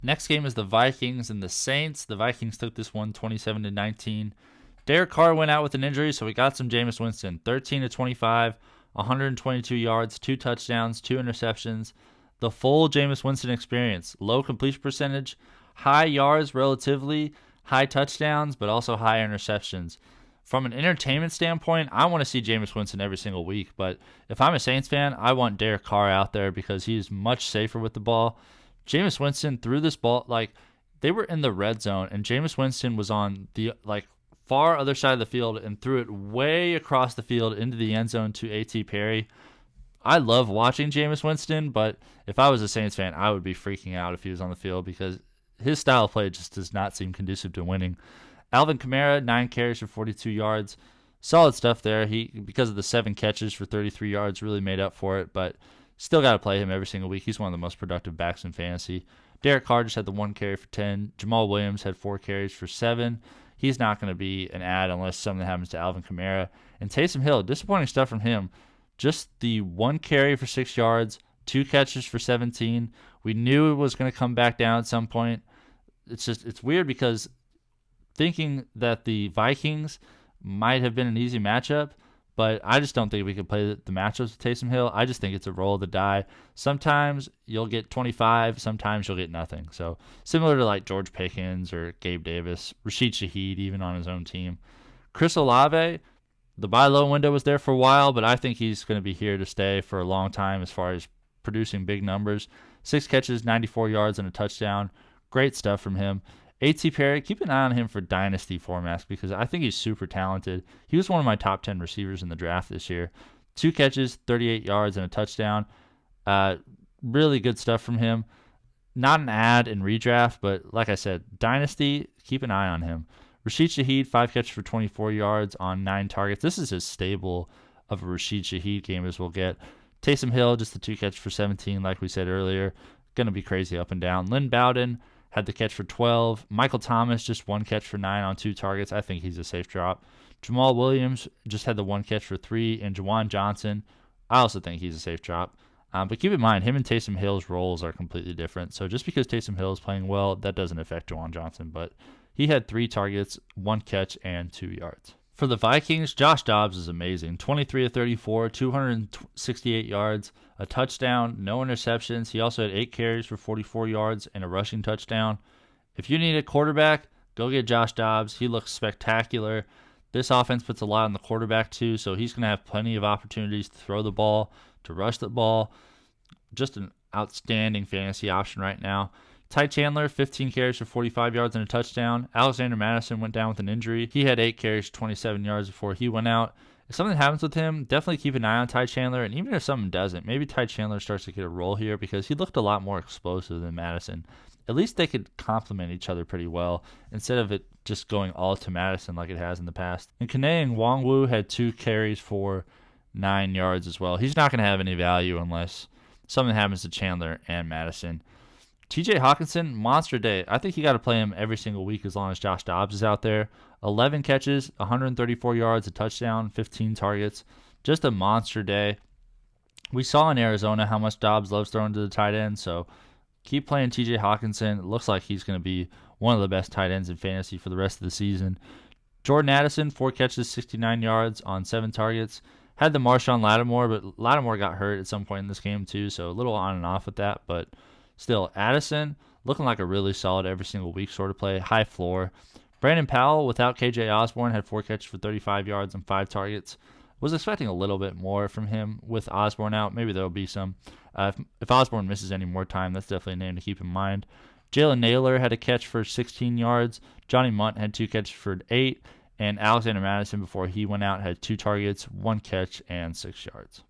Next game is the Vikings and the Saints. The Vikings took this one 27-19. Derek Carr went out with an injury, so we got some Jameis Winston. 13-25, 122 yards, 2 touchdowns, 2 interceptions. The full Jameis Winston experience. Low completion percentage, high yards relatively, high touchdowns, but also high interceptions. From an entertainment standpoint, I want to see Jameis Winston every single week. But if I'm a Saints fan, I want Derek Carr out there because he's much safer with the ball. Jameis Winston threw this ball they were in the red zone, and Jameis Winston was on the far other side of the field and threw it way across the field into the end zone to A.T. Perry. I love watching Jameis Winston, but if I was a Saints fan, I would be freaking out if he was on the field because his style of play just does not seem conducive to winning. Alvin Kamara, 9 carries for 42 yards. Solid stuff there. He, because of the 7 catches for 33 yards, really made up for it, but still got to play him every single week. He's one of the most productive backs in fantasy. Derek Carr just had the 1 carry for 10. Jamaal Williams had 4 carries for 7. He's not going to be an ad unless something happens to Alvin Kamara. And Taysom Hill, disappointing stuff from him. Just the 1 carry for 6 yards, 2 catches for 17. We knew it was going to come back down at some point. It's weird because thinking that the Vikings might have been an easy matchup, but I just don't think we could play the matchups with Taysom Hill. I just think it's a roll of the die. Sometimes you'll get 25, sometimes you'll get nothing. So similar to George Pickens or Gabe Davis, Rashid Shaheed even on his own team. Chris Olave, the buy low window was there for a while, but I think he's going to be here to stay for a long time as far as producing big numbers. 6 catches, 94 yards, and a touchdown. Great stuff from him. A.T. Perry, keep an eye on him for dynasty formats because I think he's super talented. He was one of my top 10 receivers in the draft this year. 2 catches, 38 yards, and a touchdown. Really good stuff from him. Not an ad in redraft, but like I said, dynasty, keep an eye on him. Rashid Shaheed, 5 catches for 24 yards on 9 targets. This is as stable of a Rashid Shaheed game as we'll get. Taysom Hill, just the 2 catches for 17, like we said earlier. Going to be crazy up and down. Lynn Bowden had the catch for 12. Michael Thomas, just 1 catch for 9 on 2 targets. I think he's a safe drop. Jamaal Williams just had the 1 catch for 3. And Juwan Johnson, I also think he's a safe drop. But keep in mind, him and Taysom Hill's roles are completely different. So just because Taysom Hill is playing well, that doesn't affect Juwan Johnson. But he had 3 targets, 1 catch, and 2 yards. For the Vikings, Josh Dobbs is amazing. 23 of 34, 268 yards, a touchdown, no interceptions. He also had 8 carries for 44 yards and a rushing touchdown. If you need a quarterback, go get Josh Dobbs. He looks spectacular. This offense puts a lot on the quarterback too, so he's going to have plenty of opportunities to throw the ball, to rush the ball. Just an outstanding fantasy option right now. Ty Chandler, 15 carries for 45 yards and a touchdown. Alexander Mattison went down with an injury. He had 8 carries for 27 yards before he went out. If something happens with him, definitely keep an eye on Ty Chandler. And even if something doesn't, maybe Ty Chandler starts to get a role here because he looked a lot more explosive than Mattison. At least they could complement each other pretty well instead of it just going all to Mattison like it has in the past. And Kendre and Wongwu had 2 carries for 9 yards as well. He's not going to have any value unless something happens to Chandler and Mattison. TJ Hockenson, monster day. I think you got to play him every single week as long as Josh Dobbs is out there. 11 catches, 134 yards, a touchdown, 15 targets. Just a monster day. We saw in Arizona how much Dobbs loves throwing to the tight end, so keep playing TJ Hockenson. It looks like he's going to be one of the best tight ends in fantasy for the rest of the season. Jordan Addison, 4 catches, 69 yards on 7 targets. Had the Marshawn Lattimore, but Lattimore got hurt at some point in this game too, so a little on and off with that, but still, Addison looking like a really solid every single week sort of play, high floor. Brandon Powell, without KJ Osborn, had 4 catches for 35 yards and 5 targets. Was expecting a little bit more from him with Osborn out. Maybe there will be some. If Osborn misses any more time, that's definitely a name to keep in mind. Jalen Naylor had a catch for 16 yards. Johnny Munt had 2 catches for 8. And Alexander Mattison, before he went out, had 2 targets, 1 catch, and 6 yards.